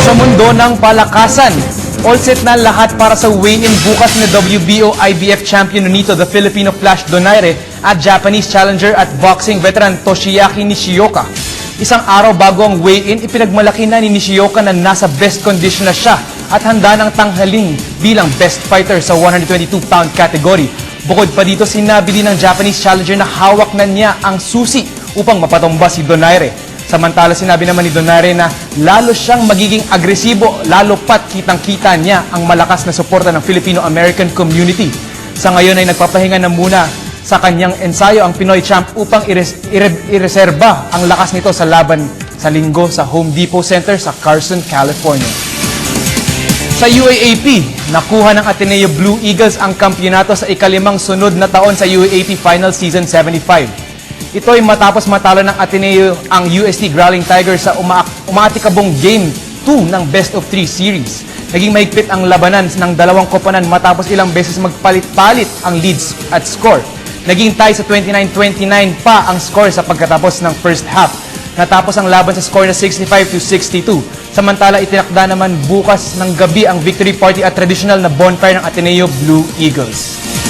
Sa mundo ng palakasan, all set na lahat para sa weigh-in bukas ni WBO IBF champion Nonito, the Filipino Flash Donaire at Japanese challenger at boxing veteran Toshiaki Nishioka. Isang araw bago ang weigh-in, ipinagmalaki na ni Nishioka na nasa best condition na siya at handa ng tanghaling bilang best fighter sa 122-pound category. Bukod pa dito, sinabi din ng Japanese challenger na hawak na niya ang susi upang mapatumba si Donaire. Samantala, sinabi naman ni Donaire na lalo siyang magiging agresibo, lalo pat kitang-kita niya ang malakas na suporta ng Filipino-American community. Sa ngayon ay nagpapahinga na muna sa kanyang ensayo ang Pinoy champ upang ireserba ang lakas nito sa laban sa linggo sa Home Depot Center sa Carson, California. Sa UAAP, nakuha ng Ateneo Blue Eagles ang kampyonato sa ikalimang sunod na taon sa UAAP Final Season 75. Ito ay matapos matalo ng Ateneo ang UST Growling Tigers sa umaatikabong Game 2 ng Best of 3 Series. Naging mahigpit ang labanan ng dalawang koponan matapos ilang beses magpalit-palit ang leads at score. Naging tie sa 29-29 pa ang score sa pagkatapos ng first half. Natapos ang laban sa score na 65-62. Samantala, itinakda naman bukas ng gabi ang victory party at traditional na bonfire ng Ateneo Blue Eagles.